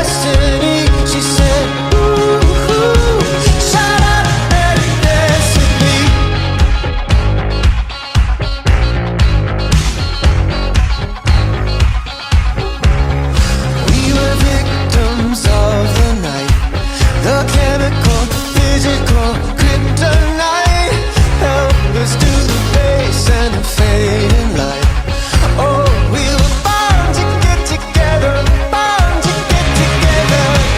destiny. She said, ooh, shut up and dance with me. We were victims of the night, the chemical, physical kryptonite, helpless to the base and the fading light. Oh, we were bound to get together, bound to get together.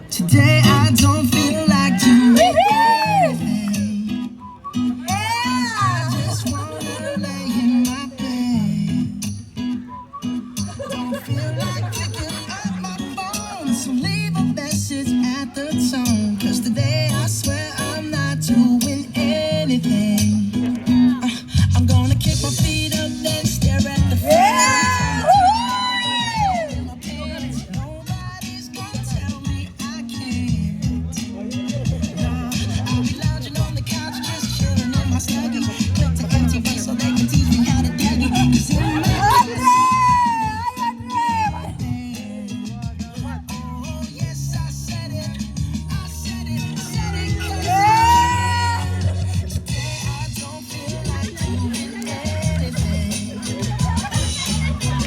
Today I don't feel like doing anything. I just wanna lay in my bed. Don't feel like picking up my phone, so leave a message at the tone. 'Cause today I swear I'm not doing anything. I'm gonna kick my feet up, then stare at the fan. Nobody's gonna tell me I can't. I'll be lounging on the couch, just chilling in my snuggie. Click to MTV so they can teach me how to daggy. 'Cause in my oh yes, I said it. I said it. Said it. Today I don't feel like doing anything.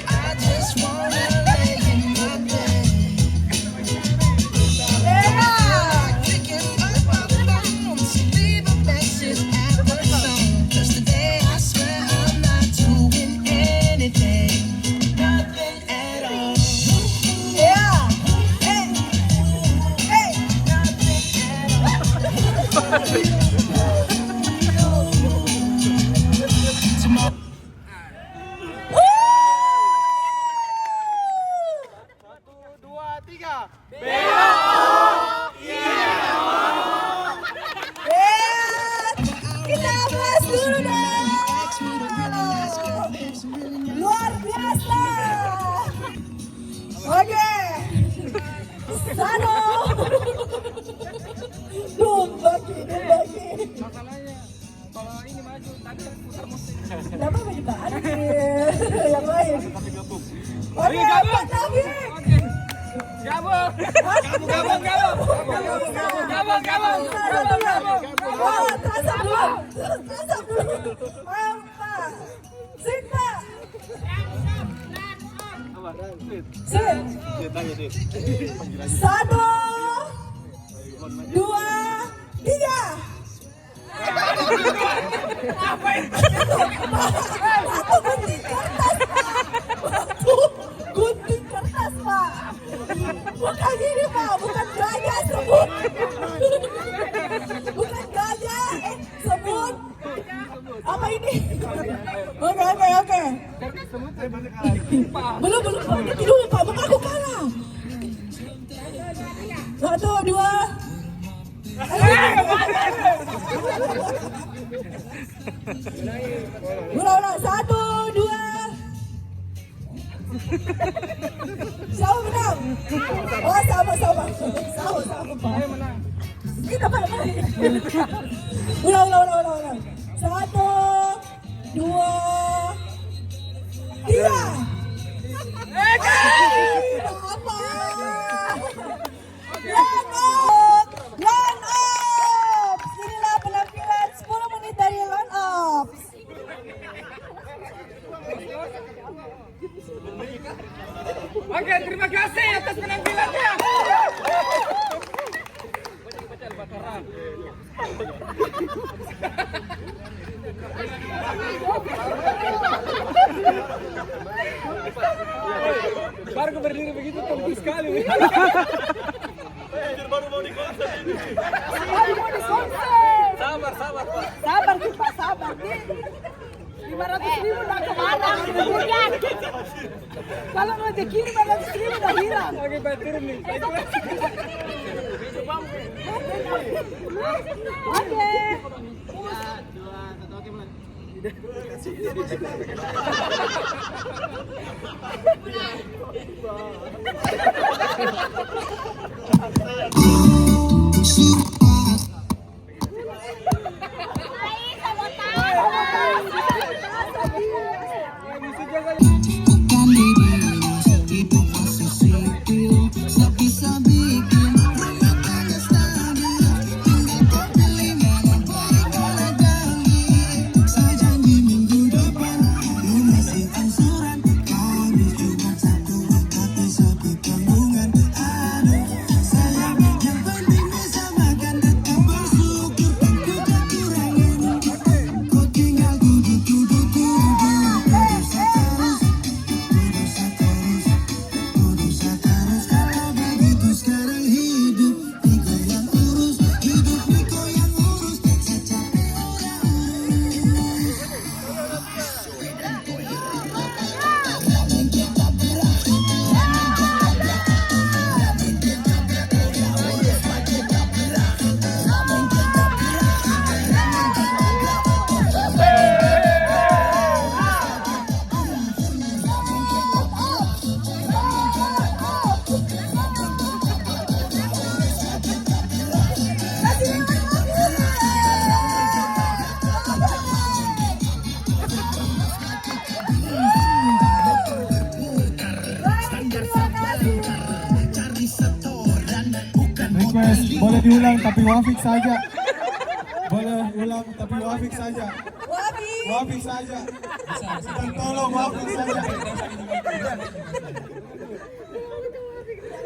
I just wanna lay in my bed. Picking up my phone, so leave a message at the tone. 'Cause today I swear I'm not doing anything. Nothing at all. Yeah. Hey. Hey. Nothing at all. Kita bahas dulu dong. Luar biasa. Oke. Sano. Bagi. Masalahnya kalau ini maju tadi putar musik. Kenapa kita yang lain? Oke, Gabung. Pak Taufik. Oke. Gabung. Oh, transap dulu. Ayo, Pak. Sit, Pak. Sit. 1, 2, 3. Gunting kertas, Pak. Bukan gini, Pak. Bukan gajah, semut. Bukan gajah. Semut. Apa ini? Oke. Belum. Nanti dulu, Pak. Bukan aku kalah. 1, 2. Ulang. 1, 2. Siapa menang? Oh, sama, Pak. Kita balik. Ulang. 1, 2, 3. Apa? Land Ops. Inilah penampilan 10 menit dari Land Ops. Oke, terima kasih atas penampilannya. Baru berdiri begitu tentu sekali. Sabar, Pak. Sabar, Pak, sabar. 500.000 udah kemana? Kalau mau dikirim 500.000 udah hilang. Oke, Pak, turun nih. Oke. diulang tapi Wafik saja. Boleh ulang tapi Wafik saja. Wabi. Wafik saja. Tolong Wafik saja.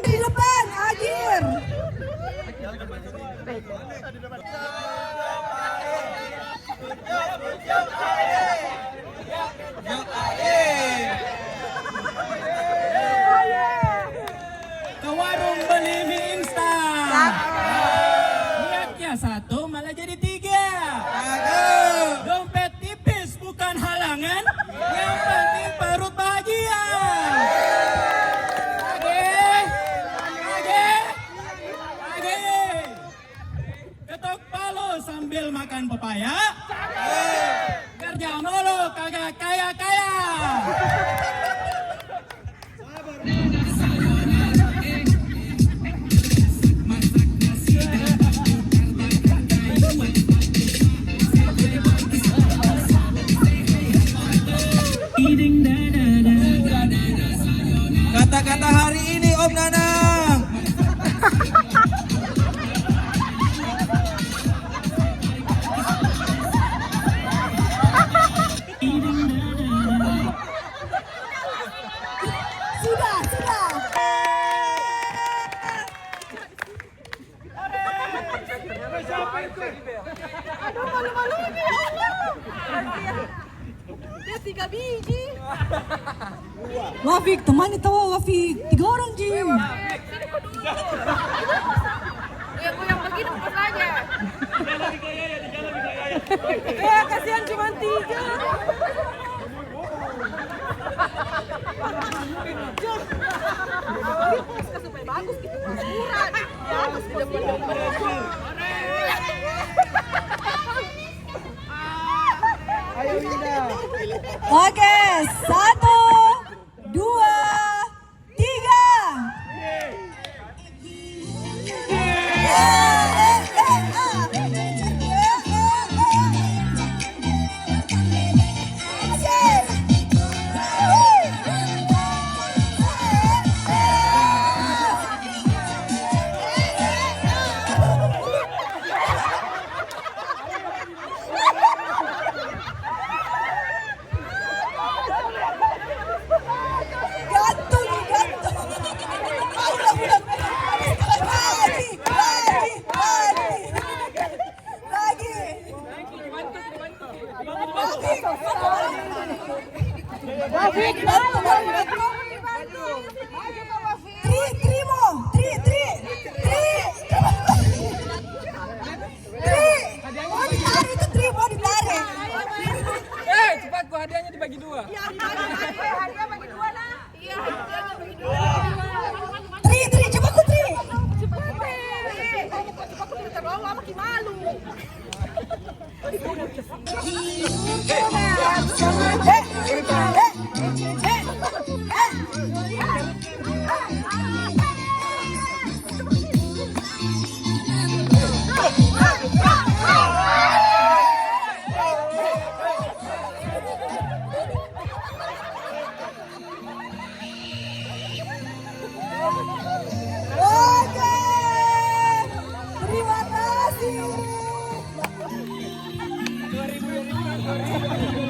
Di depan, Agir. Ke warung beli mie instan. Niatnya satu malah jadi tiga. Dompet tipis bukan halangan. Yang penting perut bahagia. Age. Ketok palu sambil makan pepaya. Kerja mulu kagak kaya-kaya. Kata-kata hari ini Om Nanang. Sudah. Aduh, malu-malu ini. Dia 3 biji. Wafik, temani tahu Wafik. 3 orang, Ji. Ya gue yang begini bukan aja. Kasihan cuma 3. Supaya bagus gitu. Murah. Ya, harus Ayo Winda. Oke, 1, 2, 3. Cepat gua hadiahnya dibagi dua. Hadiah bagi dua lah. Iya, hadiahnya bagi dua. Tri, coba ku Tri. Coba aku cerita doang, lama ki malu. Oke, terima kasih. 2000 yang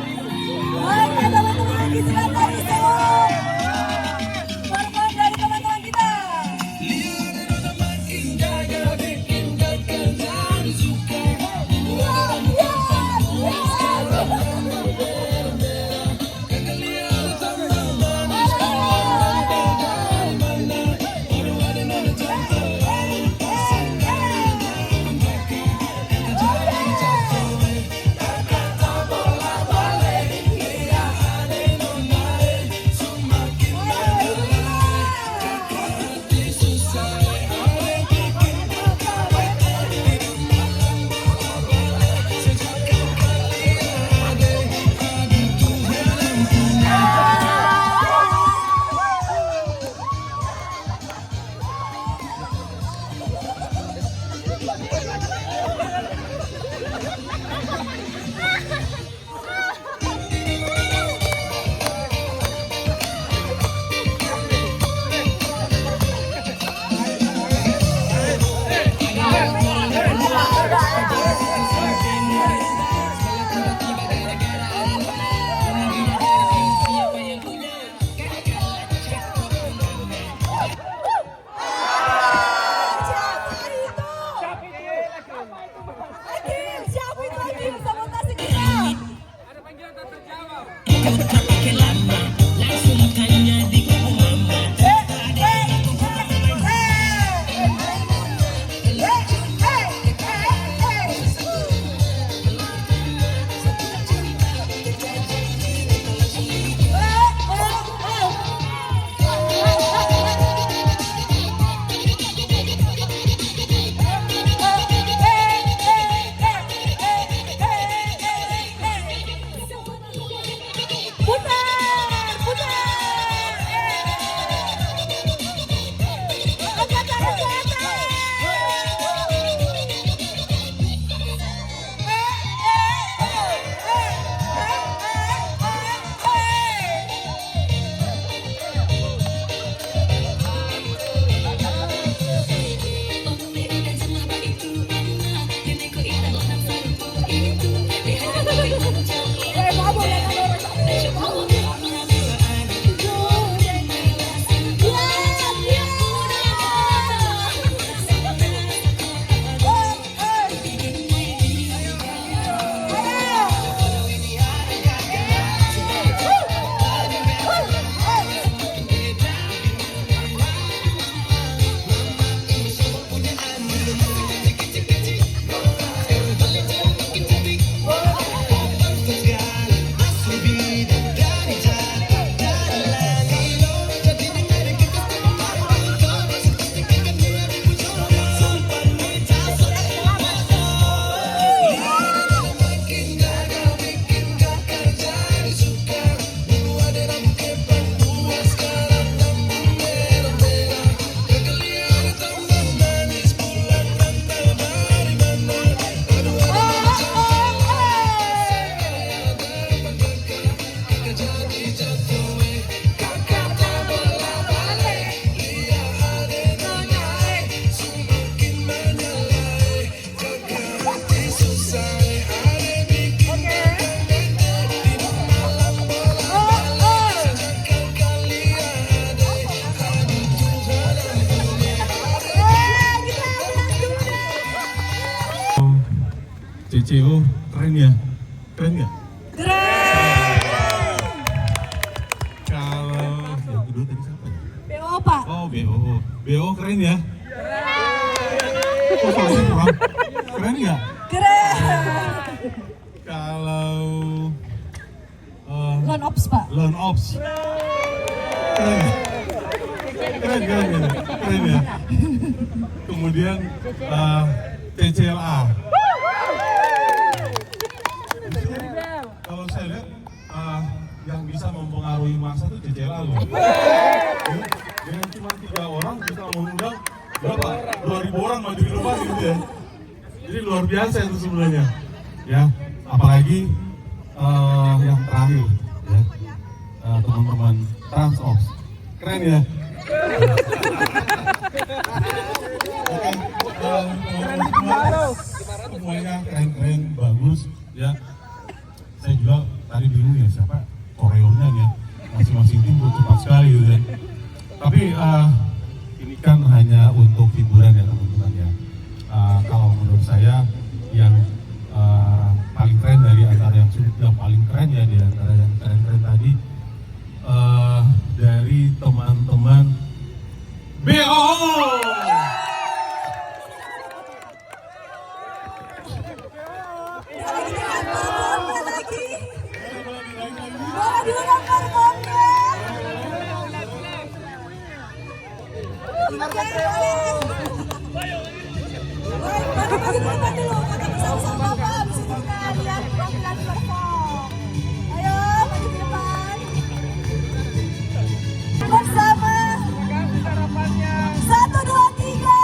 BCO keren ya? Keren nggak? Keren. Kalau yang kedua tadi siapa ya? BO Pak. Oh BO, BO keren ya? Oh soalnya kurang, keren nggak? Keren. Kalau Lone Ops Pak. Lone Ops, keren ya? Keren ya? Kemudian TCLA. Kalau saya lihat yang bisa mempengaruhi masa itu TCLA loh. Dengan cuma 3 orang bisa mengundang berapa? 2.000 orang maju di depan gitu ya. Jadi luar biasa itu sebenarnya. Ya, apalagi yang terakhir ya, teman-teman Transops. Keren ya? Semuanya keren-keren, bagus ya. Saya juga tadi bingung ya siapa koreonya ya. Masing-masing tim cepat sekali gitu ya. Tapi ini kan hanya untuk hiburan ya teman-teman ya. Kalau menurut saya yang paling keren dari antara yang paling keren ya di antara yang keren-keren tadi dari teman-teman BO. Bersama 1, 2, 3.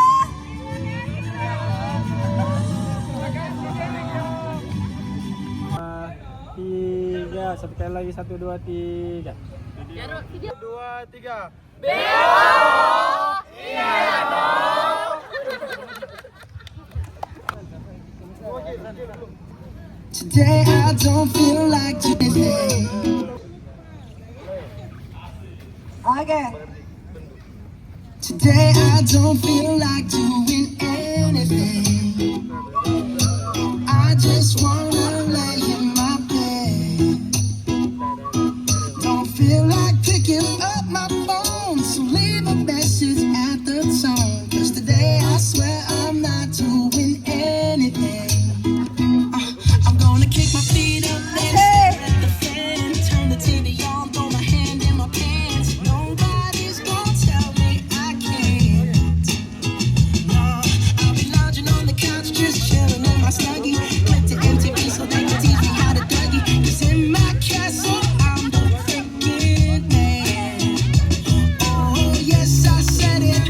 Tiga, sekali lagi 1, 2, 3. 2, 3. Today I don't feel like today. Oke. Today I don't feel like doing anything. I just wanna lay in my bed. Don't feel like picking up my phone, so leave a message at the tone. 'Cause today I swear I'm not doing anything. I'm gonna kick my feet up and stare at the fan, turn the TV on, throw my hand in my pants. Nobody's gonna tell me I can't. No, I'll be lounging on the couch, just chilling in my snuggie. Click to MTV so they can teach me how to Dougie. 'Cause in my castle I'm the freaking man. Oh yes, I said it,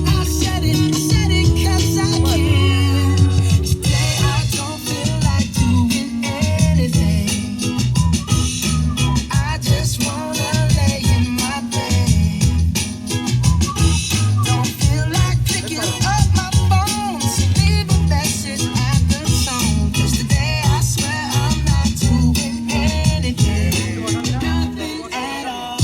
I said it, said it 'cause I can. Today I don't feel like doing anything. I just wanna lay in my bed. Don't feel like picking up my phone, so leave a message at the tone. 'Cause today I swear I'm not doing anything. Nothing at all.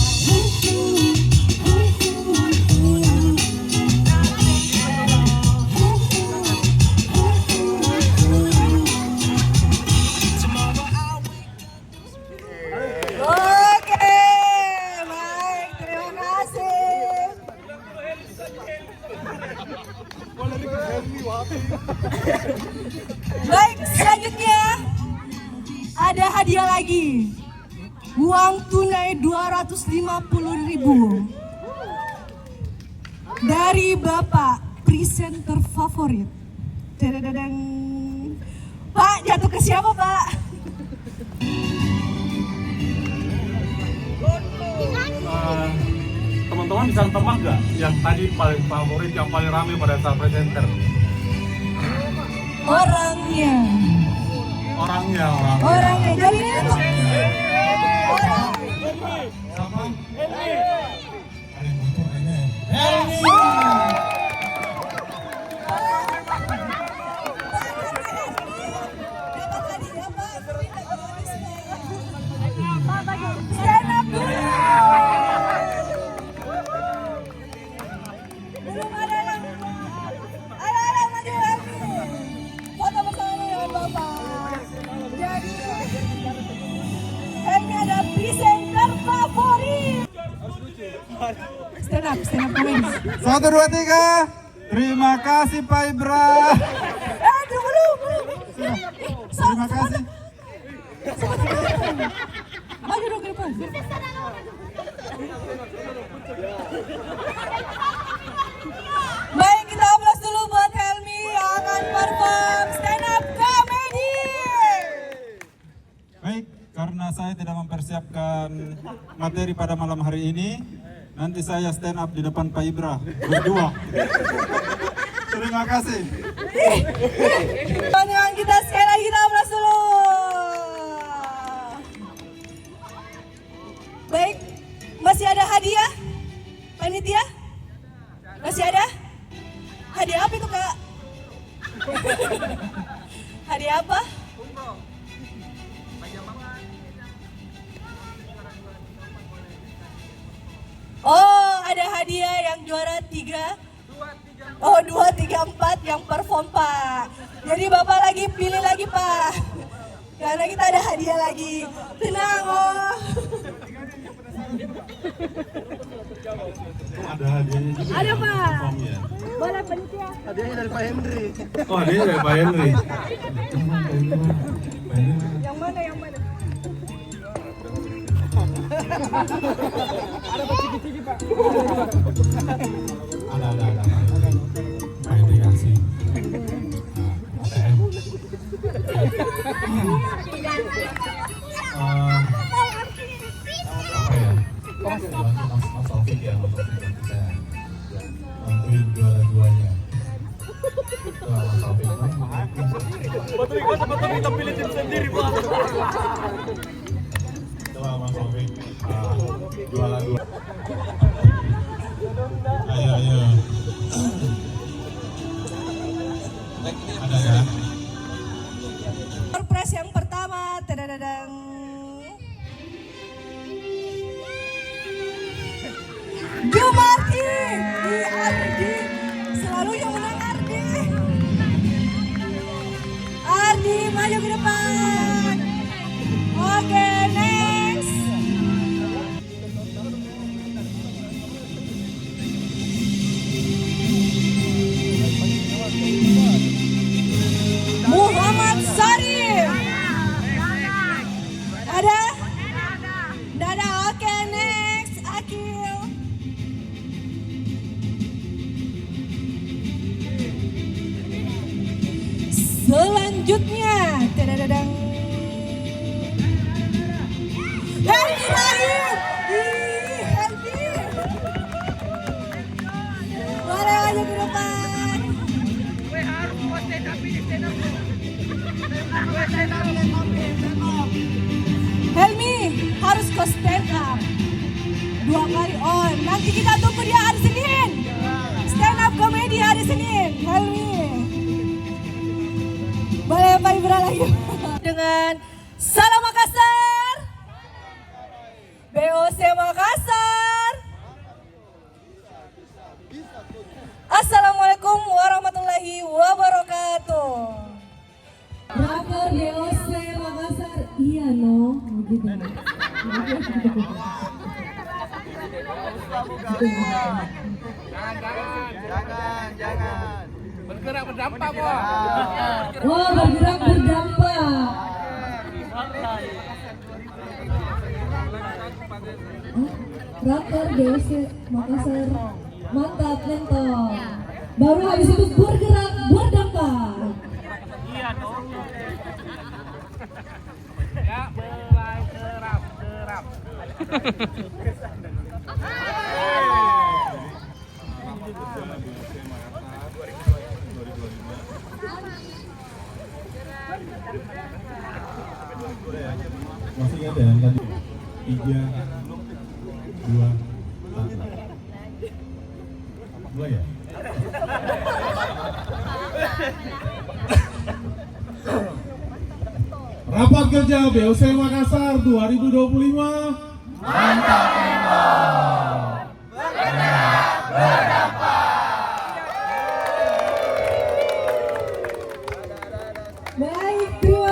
Tomorrow I'll Oke, baik, terima kasih. Baik, selanjutnya ada hadiah lagi. Uang tunai 250.000 dari Bapak presenter favorit. Dadadadang. Pak, jatuh ke siapa, Pak? Teman-teman bisa tebak nggak yang tadi paling favorit, yang paling ramai pada saat presenter? Orangnya. Orangnya. Jadi ini tuh orang. Siapa? Ada yang bocor kayaknya ya? Helmi! Stand up dulu. Belum ada yang. Ayo maju lagi. Foto bersama dengan Bapak. Stand up comedy. 1, 2, 3. Terima kasih Pak Ibra. Belum. Terima kasih. Maju dong ke depan. Baik, kita aplaus dulu buat Helmi yang akan perform stand up comedy. Baik, karena saya tidak mempersiapkan materi pada malam hari ini, nanti saya stand up di depan Pak Ibra berdua. Terima kasih. Pandangan kita sekali lagi kita aplaus dulu. Baik, masih ada hadiah? Panitia? Masih ada? Hadiah apa itu, Kak? Hadiah apa? Oh, ada hadiah yang juara 3. Oh, 2, 3, 4 yang perform, Pak. Jadi Bapak lagi pilih lagi, Pak. Karena kita ada hadiah lagi. Tenang, oh. Ada hadiahnya juga. Ada, ya, Pak. performnya. Boleh panitia. Oh, hadiahnya dari Pak Henry. Yang mana, yang mana? Ada. Pak Henry kasih. Apa ya? Mas Taufik ya, Mas Taufik yang bisa bantuin juara-duanya. Mas Taufik kita pilih tim sendiri, Pak. Coba Mas Taufik juara 2. Ayo. Ada ya? Surprise yang pertama, tadadadang. Jumarti, Ardi, selalu yang menang Ardi. Ardi, maju ke depan. Oke, next. Muhammad Sarif. Ada? Dada, oke, next. Akil. Selanjutnya, tadadadang. Helmi Rahim. Helmi. Boleh maju ke depan. Helmi harus ke stand up 2 kali on. Nanti kita tunggu dia hari Senin. Stand up comedy hari Senin. Helmi. Boleh Pak Ibra lagi dengan Salam Makassar, BOC Makassar. Assalamualaikum warahmatullahi wabarakatuh. Rapper BOC Makassar, iya no, gitu. Jangan. Bergerak berdampak, Pak. Oh, bergerak berdampak. Rapper BOC Makassar, mantap, mentok. Baru habis itu bergerak berdampak. Iya dong. Ya, mulai gerap. Masih ingat ya yang tadi 3, 2, 1. 2 ya? Rapat kerja BOC Makassar 2025. Baik, terima